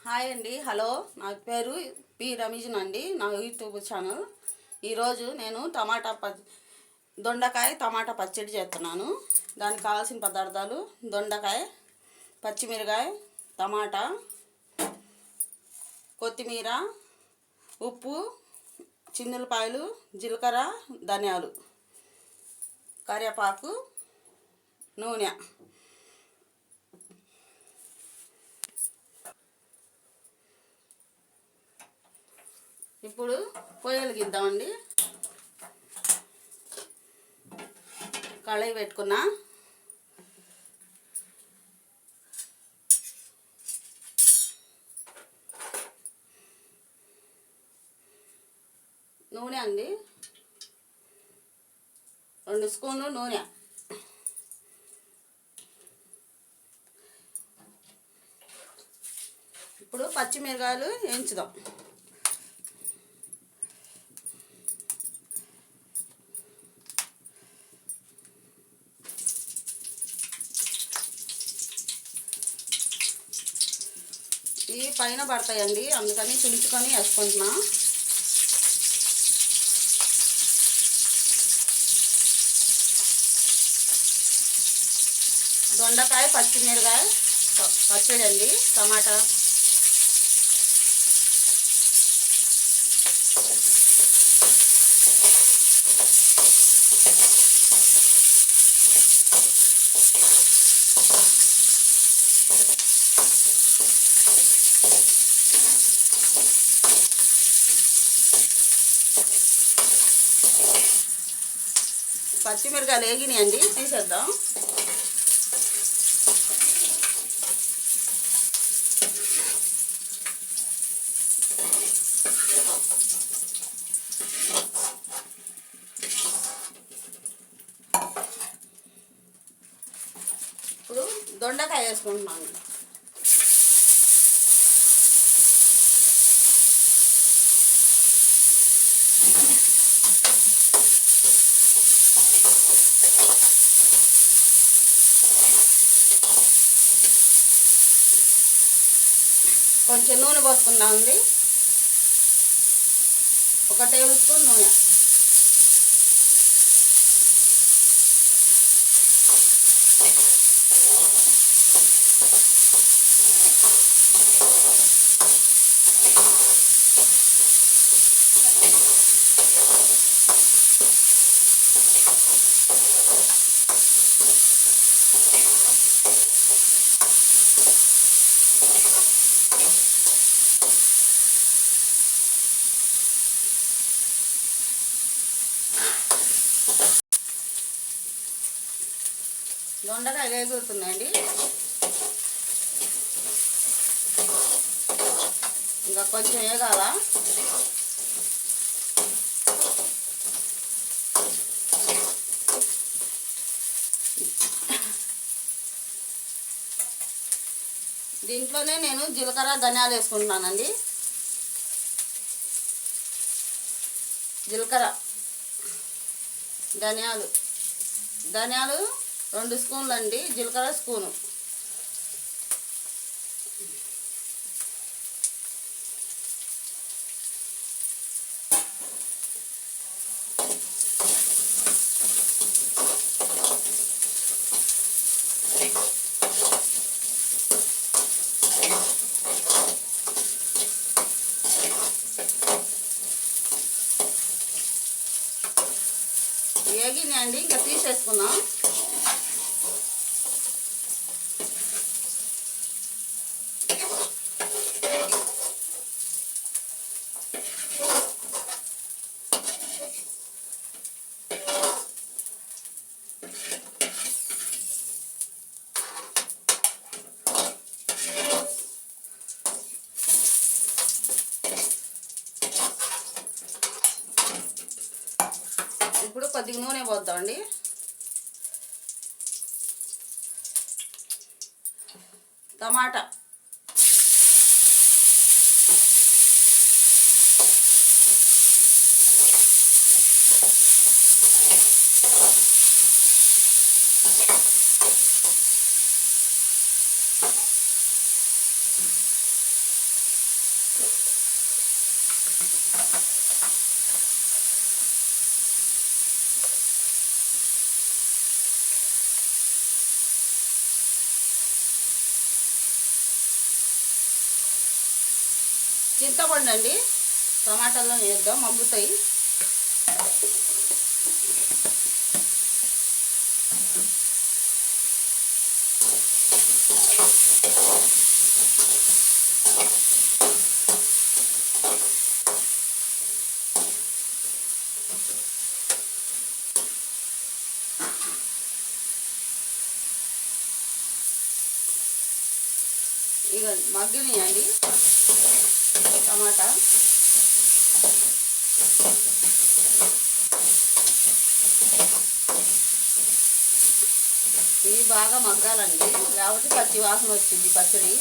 Hi అండి, hello. నా పేరు పి రమీజన్ అండి. నా యూట్యూబ్ ఛానల్. ఈరోజు నేను దొండకాయ టమాటా పచ్చడి చేస్తున్నాను. దానికి కావాల్సిన పదార్థాలు: దొండకాయ, పచ్చిమిరకాయ, టమాటా, కొత్తిమీర, ఉప్పు, చిన్నులపాయలు, జీలకర్ర, ధనియాలు, కరివేపాకు, నూనె. ఇప్పుడు పొయ్యి వెలిగిద్దామండి. కళాయి పెట్టుకున్నా. నూనె అండి, 2 స్పూన్లు నూనె. ఇప్పుడు పచ్చిమిరకాయలు వేయించుదాం. ఇవి పైన పడతాయండి, అందుకని తుంచుకొని వేసుకుంటున్నా. దొండకాయ, పచ్చిమిరకాయ పచ్చడి అండి, టమాటా. పచ్చిమిరకాయలు వేగినాయండి, తీసేద్దాం. ఇప్పుడు దొండకాయ వేసుకుంటున్నాను. కొంచెం నూనె పోసుకున్నామండి, 1 టేబుల్ స్పూన్ నూనె. దొండకాయలు వేగుతున్నాయండి, ఇంకా కొంచెం వేగాల. దీంట్లోనే నేను జీలకర్ర, ధనియాలు వేసుకుంటున్నానండి. జీలకర్ర, ధనియాలు 2 స్పూన్లు అండి, జీలకర్ర స్పూను. వేగినాయండి, ఇంకా తీసేసుకున్నాం. ఇప్పుడు కొద్దిగా నూనె పోద్దామండి. టమాటా, చింతపండు అండి, టమాటాల్లో వేద్దాం, మగ్గుతాయి. ఇక మగ్గినాయండి టమాటా. ఇవి బాగా మగ్గాలండి, లేకపోతే పచ్చి వాసన వచ్చింది పచ్చడి.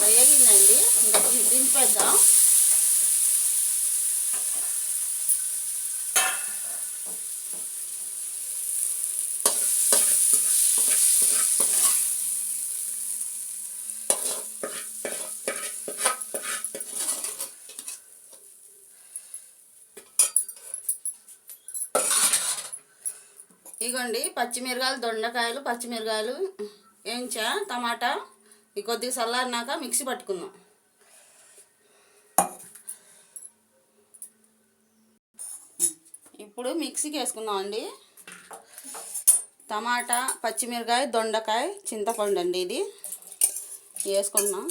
వేగిందండి, ఇంకా దింపేద్దాం. ఇగోండి పచ్చిమిరకాయలు, దొండకాయలు, పచ్చిమిరకాయలు వేయించా, టమాటా. ఈ కొద్దిగా చల్లారినాక మిక్సీ పట్టుకుందాం. ఇప్పుడు మిక్సీకి వేసుకుందాం అండి. టమాటా, పచ్చిమిరకాయ, దొండకాయ, చింతపండు అండి, ఇది వేసుకుంటున్నాం.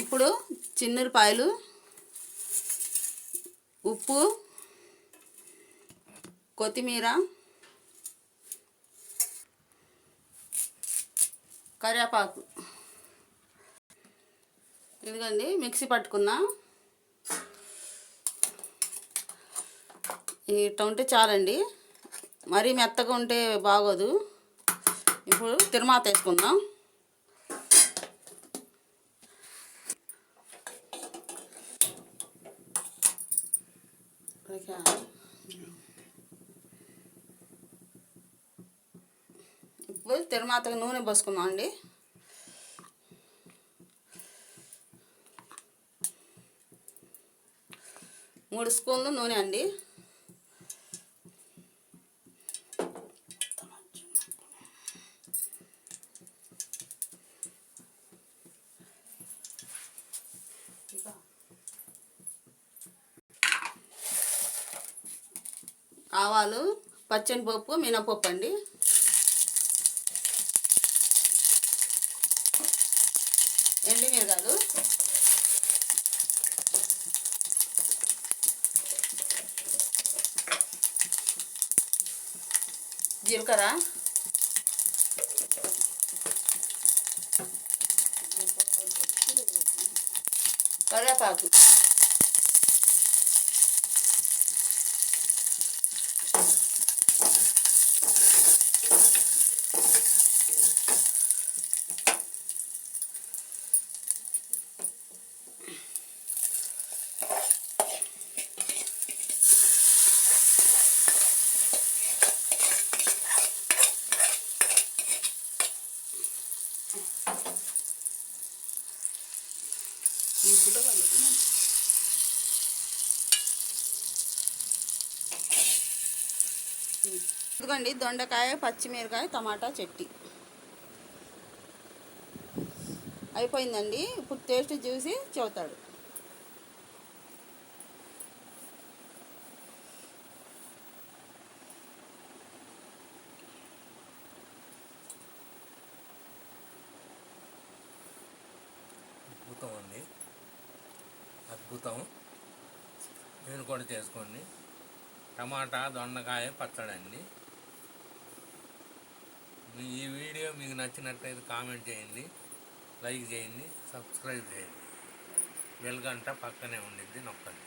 ఇప్పుడు చిన్నులపాయలు, ఉప్పు, కొత్తిమీర, కరివేపాకు ఇదిగండి మిక్సీ పట్టుకున్నా. ఇట్లా ఉంటే చాలండి, మరీ మెత్తగా ఉంటే బాగోదు. ఇప్పుడు తిరుమాత వేసుకుందాం. ఇప్పుడు తిరుమాతకు నూనె పోసుకుందాం అండి. మూడు స్పూన్లు నూనె అండి. ఆవాలు, పచ్చనిపప్పు, మినపప్పు అండి. ఎండుమిరగాయలు, జీలకర్ర, కరివేపాకు, ఇదిగోండి దొండకాయ, పచ్చిమిరకాయ, టమాటా చట్నీ అయిపోయిందండి. ఇప్పుడు టేస్ట్ చూసి చెబుతాడు. అద్భుతం అండి, అద్భుతం. మీరు కూడా చేసుకోండి. టమాటా దొండకాయ పచ్చడి అండి. ఈ వీడియో మీకు నచ్చినట్లయితే కామెంట్ చేయండి, లైక్ చేయండి, సబ్స్క్రైబ్ చేయండి, బెల్ గంట పక్కనే ఉండిద్ది నొక్కండి.